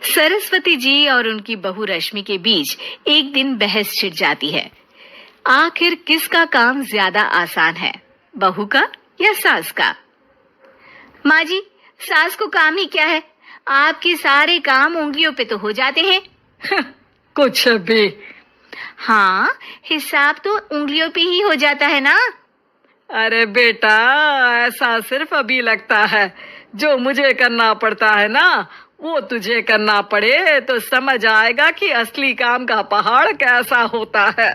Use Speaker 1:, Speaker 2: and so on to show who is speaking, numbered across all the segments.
Speaker 1: सरस्वती जी और उनकी बहू रश्मि के बीच एक दिन बहस छिड़ जाती है। आखिर किसका काम ज्यादा आसान है, बहू का या सास का? माँ जी, सास को काम ही क्या है, आपके सारे काम उंगलियों पे तो हो जाते हैं।
Speaker 2: कुछ भी।
Speaker 1: हाँ, हिसाब तो उंगलियों पे ही हो जाता है ना।
Speaker 2: अरे बेटा, ऐसा सिर्फ अभी लगता है। जो मुझे करना पड़ता है ना, वो तुझे करना पड़े तो समझ आएगा कि असली काम का पहाड़ कैसा होता है।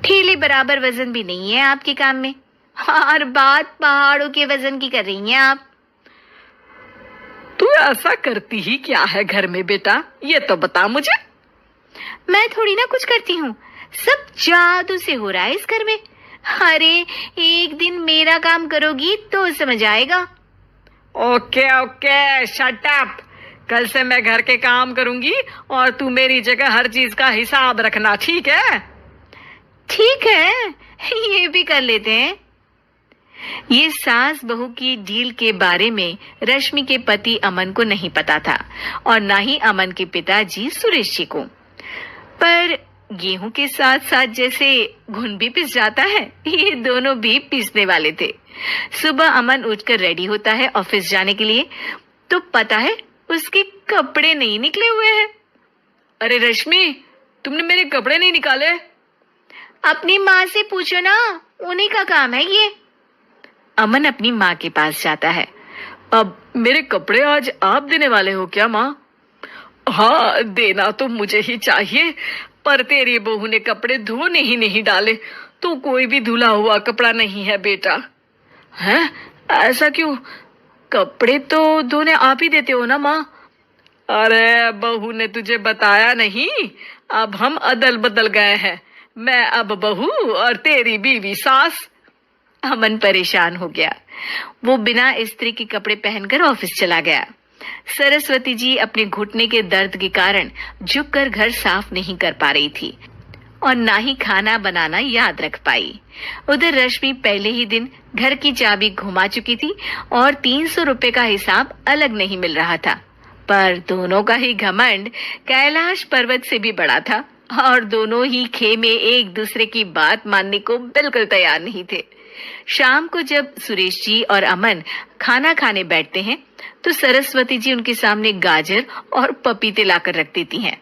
Speaker 1: ठेले बराबर वजन भी नहीं है आपके काम में, और बात पहाड़ों के वजन की कर रही हैं आप।
Speaker 2: तू ऐसा करती ही क्या है घर में बेटा, ये तो बता मुझे।
Speaker 1: मैं थोड़ी ना कुछ करती हूँ, सब जादू से हो रहा है इस घर में। अरे एक दिन मेरा काम करोगी तो समझ आएगा।
Speaker 2: Okay okay, shut up. कल से मैं घर के काम करूंगी और तू मेरी जगह हर चीज का हिसाब रखना, ठीक है?
Speaker 1: ठीक है, ये भी कर लेते हैं। ये सास बहू की डील के बारे में रश्मि के पति अमन को नहीं पता था, और ना ही अमन के पिताजी सुरेश जी को। पर गेहूं के साथ साथ जैसे घुन भी पिस जाता है, ये दोनों भी पिसने वाले थे। सुबह अमन उठकर रेडी होता है ऑफिस जाने के लिए, तो पता है उसके कपड़े नहीं निकले हुए हैं।
Speaker 2: अरे रश्मि, तुमने मेरे कपड़े नहीं निकाले?
Speaker 1: अपनी माँ से पूछो ना, उन्हीं का काम है ये। अमन अपनी माँ के पास जाता है।
Speaker 2: अब मेरे कपड़े आज आप देने वाले हो क्या माँ? हाँ, देना तो मुझे ही चाहिए, पर तेरी बहू ने कपड़े धोने ही नहीं डाले, तो कोई भी धुला हुआ कपड़ा नहीं है बेटा। हैं? ऐसा क्यों? कपड़े तो धोने आप ही देते हो ना माँ? अरे बहू ने तुझे बताया नहीं, अब हम अदल बदल गए हैं। मैं अब बहू और तेरी बीवी सास।
Speaker 1: अमन परेशान हो गया। वो बिना इस्त्री के कपड़े पहनकर ऑफिस चला गया। सरस्वती जी अपने घुटने के दर्द के कारण झुककर घर साफ नहीं कर पा रही थी, और ना ही खाना बनाना याद रख पाई। उधर रश्मि पहले ही दिन घर की चाबी घुमा चुकी थी और 300 रुपए का हिसाब अलग नहीं मिल रहा था। पर दोनों का ही घमंड कैलाश पर्वत से भी बड़ा था, और दोनों ही खेमे एक दूसरे की बात मानने को बिल्कुल तैयार नहीं थे। शाम को जब सुरेश जी और अमन खाना खाने बैठते हैं, तो सरस्वती जी उनके सामने गाजर और पपीते लाकर रख देती हैं।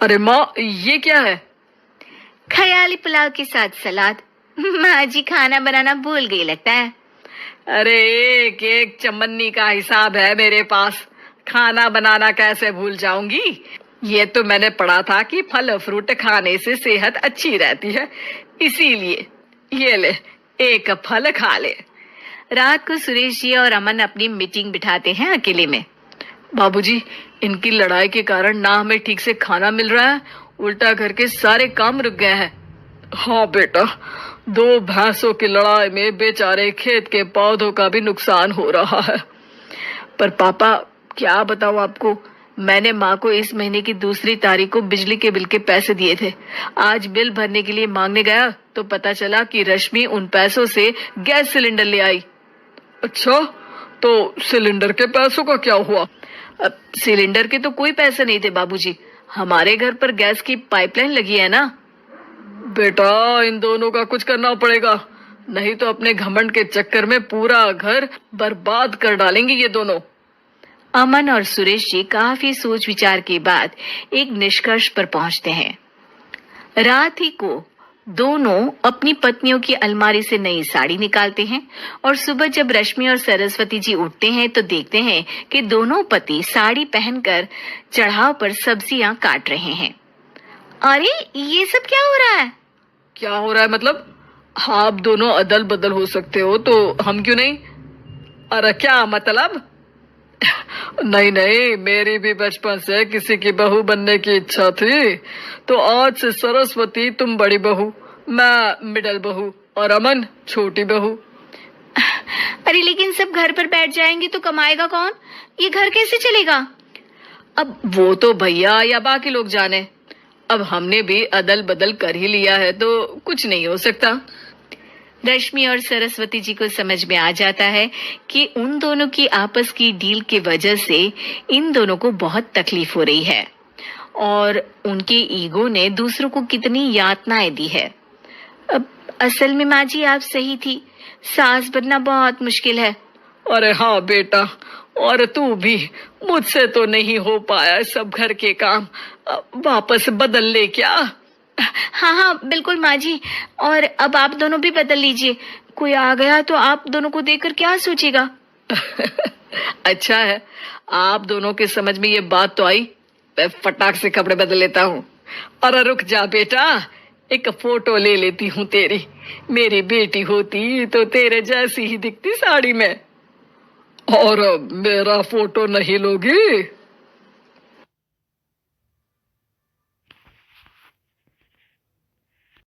Speaker 2: अरे माँ, ये क्या है?
Speaker 1: ख्याली पुलाव के साथ सलाद। माँ जी खाना बनाना भूल गई लगता है।
Speaker 2: अरे एक एक चमन्नी का हिसाब है मेरे पास, खाना बनाना कैसे भूल जाऊंगी? ये तो मैंने पढ़ा था कि फल फ्रूट खाने से सेहत अच्छी रहती है, इसीलिए ये ले, एक फल खा ले।
Speaker 1: रात को सुरेश जी और अमन अपनी मीटिंग बिठाते हैं अकेले में।
Speaker 2: बाबूजी, इनकी लड़ाई के कारण ना हमें ठीक से खाना मिल रहा है, उल्टा घर के सारे काम रुक गए हैं। हाँ बेटा, 2 भैंसों की लड़ाई में बेचारे खेत के पौधों का भी नुकसान हो रहा है। पर पापा, क्या बताऊं आपको, मैंने माँ को इस महीने की 2 तारीख को बिजली के बिल के पैसे दिए थे। आज बिल भरने के लिए मांगने गया तो पता चला कि रश्मि उन पैसों से गैस सिलेंडर ले आई। अच्छा, तो सिलेंडर के पैसों का क्या हुआ?
Speaker 1: अब सिलेंडर के तो कोई पैसे नहीं थे बाबूजी, हमारे घर पर गैस की पाइपलाइन लगी है ना।
Speaker 2: बेटा, इन दोनों का कुछ करना पड़ेगा, नहीं तो अपने घमंड के चक्कर में पूरा घर बर्बाद कर डालेंगे ये दोनों।
Speaker 1: अमन और सुरेश जी काफी सोच विचार के बाद एक निष्कर्ष पर पहुंचते हैं। रात ही को दोनों अपनी पत्नियों की अलमारी से नई साड़ी निकालते हैं, और सुबह जब रश्मि और सरस्वती जी उठते हैं तो देखते हैं कि दोनों पति साड़ी पहनकर चढ़ाव पर सब्जियां काट रहे हैं। अरे ये सब क्या हो रहा है?
Speaker 2: क्या हो रहा है मतलब? आप दोनों अदल बदल हो सकते हो तो हम क्यों नहीं? अरे क्या मतलब? नहीं नहीं, मेरी भी बचपन से किसी की बहू बनने की इच्छा थी, तो आज से सरस्वती तुम बड़ी बहू, मैं मिडल बहू और अमन छोटी बहू।
Speaker 1: अरे लेकिन सब घर पर बैठ जाएंगे तो कमाएगा कौन? ये घर कैसे चलेगा?
Speaker 2: अब वो तो भैया या बाकी लोग जाने, अब हमने भी अदल बदल कर ही लिया है तो कुछ नहीं हो सकता।
Speaker 1: रश्मि और सरस्वती जी को समझ में आ जाता है कि उन दोनों की आपस की डील की वजह से इन दोनों को बहुत तकलीफ हो रही है और उनके ईगो ने दूसरों को कितनी यातनाएं दी है। अब असल में माँ जी आप सही थी, सास बनना बहुत मुश्किल है।
Speaker 2: अरे हाँ बेटा, और तू भी, मुझसे तो नहीं हो पाया सब घर के काम, वापस बदल ले क्या?
Speaker 1: हाँ हाँ बिल्कुल माँ जी, और अब आप दोनों भी बदल लीजिए, कोई आ गया तो आप दोनों को देखकर क्या सोचेगा।
Speaker 2: अच्छा है, आप दोनों के समझ में ये बात तो आई। मैं फटाक से कपड़े बदल लेता हूँ। अरे रुक जा बेटा, एक फोटो ले लेती हूँ तेरी। मेरी बेटी होती तो तेरे जैसी ही दिखती साड़ी में। और मेरा फोटो नहीं लोगी?